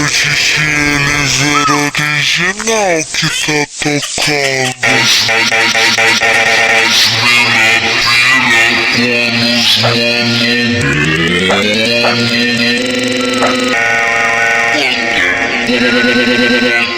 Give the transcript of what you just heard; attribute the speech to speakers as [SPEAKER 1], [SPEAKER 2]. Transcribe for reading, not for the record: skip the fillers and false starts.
[SPEAKER 1] Hoje ele ver original que tá tocando. As mina pira com os mano.